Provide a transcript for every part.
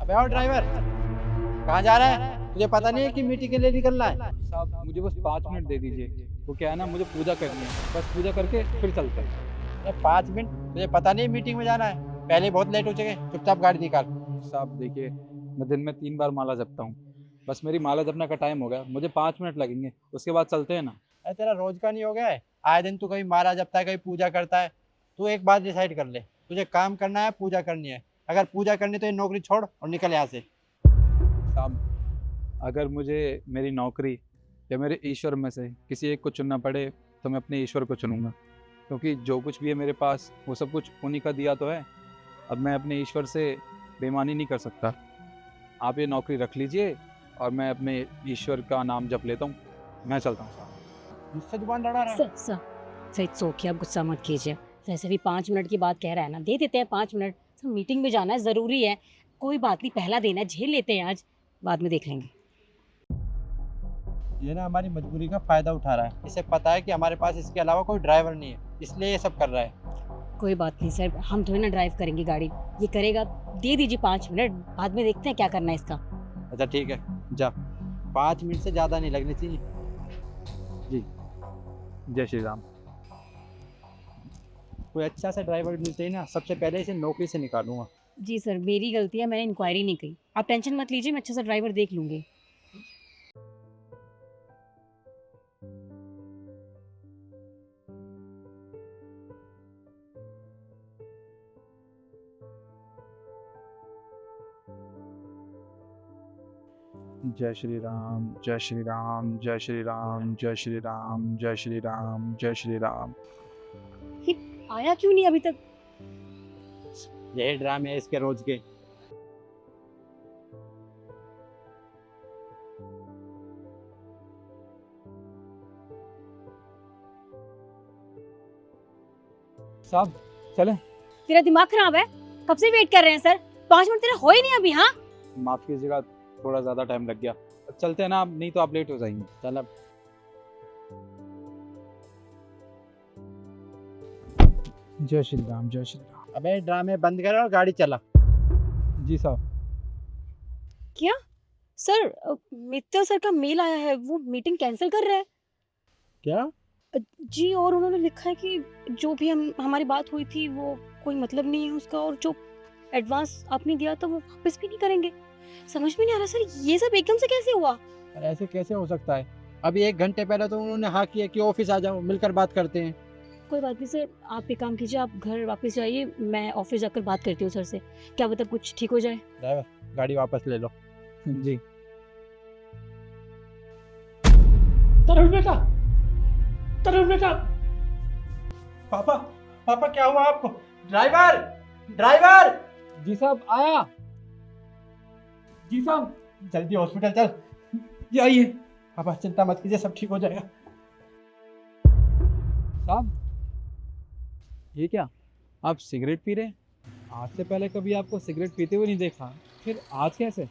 अबे और ड्राइवर, कहाँ जा रहा है? तुझे पता नहीं है कि मीटिंग के लिए निकलना है? साहब मुझे बस 5 मिनट दे दीजिए। वो क्या है ना, मुझे पूजा करनी है, बस पूजा करके फिर चलते हैं। ये 5 मिनट? तुझे पता नहीं मीटिंग में जाना है? पहले ही बहुत लेट हो चुके, चुपचाप गाड़ी निकाल। साहब देखिए, मैं दिन में 3 बार माला जपता हूँ। बस मेरी माला जपने का टाइम हो गया, मुझे 5 मिनट लगेंगे, उसके बाद चलते हैं ना। अरे तेरा रोज का नहीं हो गया है? आए दिन तू कहीं माला जपता है, कहीं पूजा करता है। तू एक बात डिसाइड कर ले, तुझे काम करना है, पूजा करनी है। अगर पूजा करनी है तो ये नौकरी छोड़ और निकल यहाँ से। साहब अगर मुझे मेरी नौकरी या मेरे ईश्वर में से किसी एक को चुनना पड़े तो मैं अपने ईश्वर को चुनूंगा, क्योंकि जो कुछ भी है मेरे पास वो सब कुछ उन्हीं का दिया तो है। अब मैं अपने ईश्वर से बेईमानी नहीं कर सकता। आप ये नौकरी रख लीजिए और मैं अपने ईश्वर का नाम जप लेता हूँ। मैं चलता हूँ साहब। मुझसे जुबान लड़ा रहा है? Sir sir sir it's okay, आप गुस्सा मत कीजिए। वैसे भी 5 मिनट की बात कह रहा है ना, दे देते हैं 5 मिनट। सर मीटिंग में जाना है, ज़रूरी है। कोई बात नहीं, पहला देना है, झेल लेते हैं आज, बाद में देख लेंगे। ये ना हमारी मजबूरी का फायदा उठा रहा है। इसे पता है कि हमारे पास इसके अलावा कोई ड्राइवर नहीं है, इसलिए ये सब कर रहा है। कोई बात नहीं सर, हम थोड़ी ना ड्राइव करेंगे गाड़ी, ये करेगा। दे दीजिए 5 मिनट, बाद में देखते हैं क्या करना है इसका। अच्छा ठीक है, जा। 5 मिनट से ज़्यादा नहीं लगने चाहिए। जी, जय श्री राम। कोई अच्छा सा ड्राइवर मिलते ही ना, सबसे पहले इसे नौकरी से निकालूंगा। जी सर, मेरी गलती है, मैंने इंक्वायरी नहीं की। आप टेंशन मत लीजिए, मैं अच्छा सा ड्राइवर देख लूँगी। जय श्री राम, जय श्री राम, जय श्री राम, जय श्री राम, जय श्री राम, जय श्री राम। ये आया क्यों नहीं अभी तक? यही ड्रामे है इसके रोज के। साहब चलें। तेरा दिमाग खराब है? कब से वेट कर रहे हैं सर, 5 मिनट तेरा हो ही नहीं अभी। हाँ माफ़ कीजिएगा, थोड़ा ज़्यादा टाइम लग गया। चलते हैं ना, आप नहीं तो आप लेट हो जाएंगे। चल अब। जय श्री राम, जय श्री राम। अबे ड्रामे बंद कर और गाड़ी चला। जी साहब। क्या सर, मित्तल सर का मेल आया है, वो मीटिंग कैंसिल कर रहे हैं। क्या? जी, और उन्होंने लिखा है कि जो भी हमारी बात हुई थी वो कोई मतलब नहीं है उसका, और जो एडवांस आपने दिया था वो वापस भी नहीं करेंगे। समझ में नहीं आ रहा सर, ये सब एकदम से कैसे हुआ? अरे ऐसे कैसे हो सकता है? अभी 1 घंटे पहले तो उन्होंने हाँ किया कि ऑफिस आ जाओ, मिलकर बात करते हैं। कोई बात नहीं सर, आप एक काम कीजिए, आप घर वापस जाइए, मैं ऑफिस जाकर बात करती हूँ सर से, क्या पता कुछ ठीक हो जाए। ड्राइवर, गाड़ी वापस ले लो। जी। तरुण बेटा, तरुण बेटा। पापा, पापा क्या हुआ आपको? Driver, driver. जी साहब आया। जी साहब। जल्दी हॉस्पिटल चल। ये आइए। पापा चिंता मत कीजिए, सब ठीक हो जाएगा। साहब ये क्या, आप सिगरेट पी रहे हैं? आज से पहले कभी आपको सिगरेट पीते हुए नहीं देखा, फिर आज कैसे?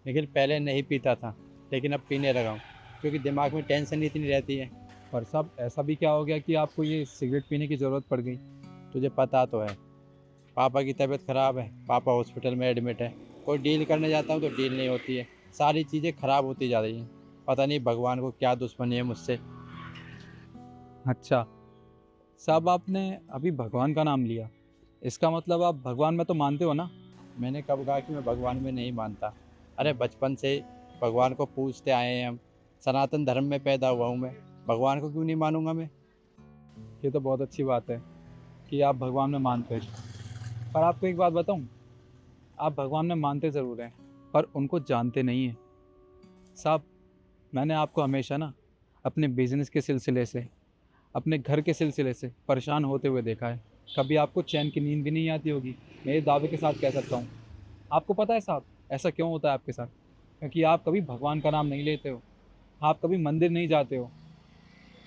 लेकिन पहले नहीं पीता था, लेकिन अब पीने लगा हूँ, क्योंकि दिमाग में टेंशन इतनी रहती है। पर साहब ऐसा भी क्या हो गया कि आपको ये सिगरेट पीने की ज़रूरत पड़ गई? तुझे पता तो है, पापा की तबीयत ख़राब है, पापा हॉस्पिटल में एडमिट है। कोई डील करने जाता हूँ तो डील नहीं होती है, सारी चीज़ें ख़राब होती जा रही हैं। पता नहीं भगवान को क्या दुश्मनी है मुझसे। अच्छा साहब, आपने अभी भगवान का नाम लिया, इसका मतलब आप भगवान में तो मानते हो ना? मैंने कब कहा कि मैं भगवान में नहीं मानता? अरे बचपन से भगवान को पूजते आए हैं हम, सनातन धर्म में पैदा हुआ हूँ मैं, भगवान को क्यों नहीं मानूंगा मैं? ये तो बहुत अच्छी बात है कि आप भगवान में मानते हैं। पर आपको एक बात बताऊं, आप भगवान में मानते ज़रूर हैं पर उनको जानते नहीं हैं। साहब मैंने आपको हमेशा ना अपने बिजनेस के सिलसिले से, अपने घर के सिलसिले से परेशान होते हुए देखा है। कभी आपको चैन की नींद भी नहीं आती होगी, मैं ये दावे के साथ कह सकता हूँ। आपको पता है साहब ऐसा क्यों होता है आपके साथ? क्योंकि आप कभी भगवान का नाम नहीं लेते हो, आप कभी मंदिर नहीं जाते हो।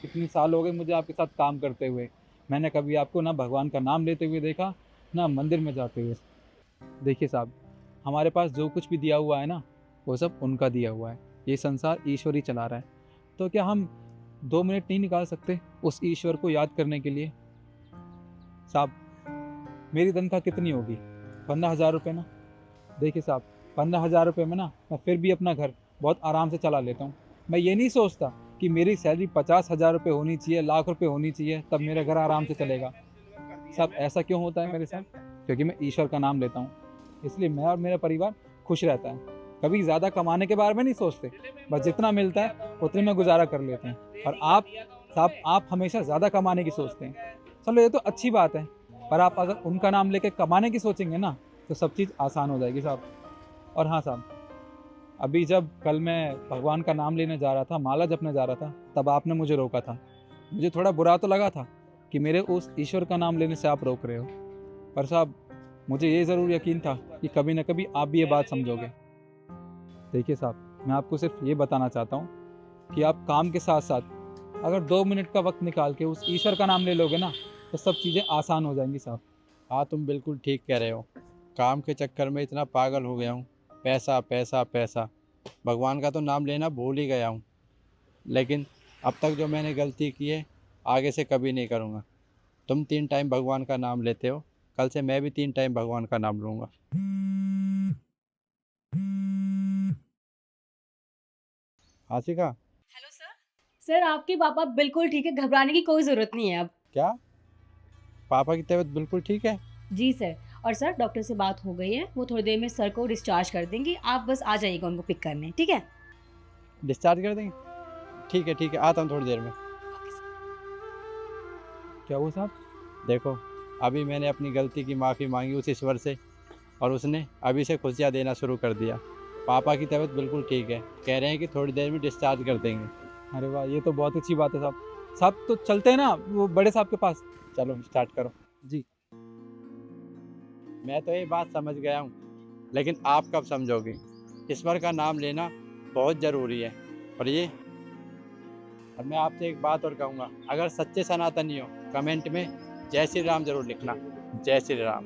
इतनी साल हो गए मुझे आपके साथ काम करते हुए, मैंने कभी आपको ना भगवान का नाम लेते हुए देखा, ना मंदिर में जाते हुए। देखिए साहब, हमारे पास जो कुछ भी दिया हुआ है ना, वो सब उनका दिया हुआ है। ये संसार ईश्वर ही चला रहा है, तो क्या हम 2 मिनट नहीं निकाल सकते उस ईश्वर को याद करने के लिए? साहब मेरी तनख्वाह कितनी होगी? 15,000 रुपये ना। देखिए साहब, 15,000 रुपये में ना मैं फिर भी अपना घर बहुत आराम से चला लेता हूँ। मैं ये नहीं सोचता कि मेरी सैलरी 50,000 रुपये होनी चाहिए, लाख रुपए होनी चाहिए, तब मेरा घर आराम से चलेगा। साहब ऐसा क्यों होता है मेरे साथ? क्योंकि मैं ईश्वर का नाम लेता हूँ, इसलिए मैं और मेरा परिवार खुश रहता है। कभी ज़्यादा कमाने के बारे में नहीं सोचते, बस जितना मिलता है उतने में गुजारा कर लेते हैं। और आप साहब, आप हमेशा ज़्यादा कमाने की सोचते हैं। चलो ये तो अच्छी बात है, पर आप अगर उनका नाम लेके कमाने की सोचेंगे ना, तो सब चीज़ आसान हो जाएगी साहब। और हाँ साहब, अभी जब कल मैं भगवान का नाम लेने जा रहा था, माला जपने जा रहा था, तब आपने मुझे रोका था। मुझे थोड़ा बुरा तो लगा था कि मेरे उस ईश्वर का नाम लेने से आप रोक रहे हो, पर साहब मुझे ये ज़रूर यकीन था कि कभी ना कभी आप भी ये बात समझोगे। देखिए साहब, मैं आपको सिर्फ ये बताना चाहता हूँ कि आप काम के साथ साथ अगर 2 मिनट का वक्त निकाल के उस ईश्वर का नाम ले लोगे ना, तो सब चीज़ें आसान हो जाएंगी साहब। हाँ, तुम बिल्कुल ठीक कह रहे हो। काम के चक्कर में इतना पागल हो गया हूँ, पैसा पैसा पैसा, भगवान का तो नाम लेना भूल ही गया हूँ। लेकिन अब तक जो मैंने गलती की है, आगे से कभी नहीं करूँगा। तुम 3 टाइम भगवान का नाम लेते हो, कल से मैं भी 3 टाइम भगवान का नाम लूँगा। Ashika, hello sir. सर आपके पापा बिल्कुल ठीक है, घबराने की कोई ज़रूरत नहीं है अब। क्या पापा की तबीयत बिल्कुल ठीक है? जी सर। और सर डॉक्टर से बात हो गई है, वो थोड़ी देर में सर को डिस्चार्ज कर देंगे, आप बस आ जाइएगा उनको पिक करने, ठीक है? डिस्चार्ज कर देंगे? ठीक है, आता हूँ थोड़ी देर में। क्या हुआ साहब? देखो, अभी मैंने अपनी गलती की माफ़ी मांगी उस ईश्वर से, और उसने अभी से खुशियाँ देना शुरू कर दिया। पापा की तबीयत बिल्कुल ठीक है, कह रहे हैं कि थोड़ी देर में डिस्चार्ज कर देंगे। अरे वाह, ये तो बहुत अच्छी बात है साहब। साहब तो चलते हैं ना वो बड़े साहब के पास। चलो स्टार्ट करो। जी। मैं तो ये बात समझ गया हूँ, लेकिन आप कब समझोगे? ईश्वर का नाम लेना बहुत ज़रूरी है। और मैं आपसे एक बात और कहूँगा, अगर सच्चे सनातनी हो, कमेंट में जय श्री राम ज़रूर लिखना। जय श्री राम।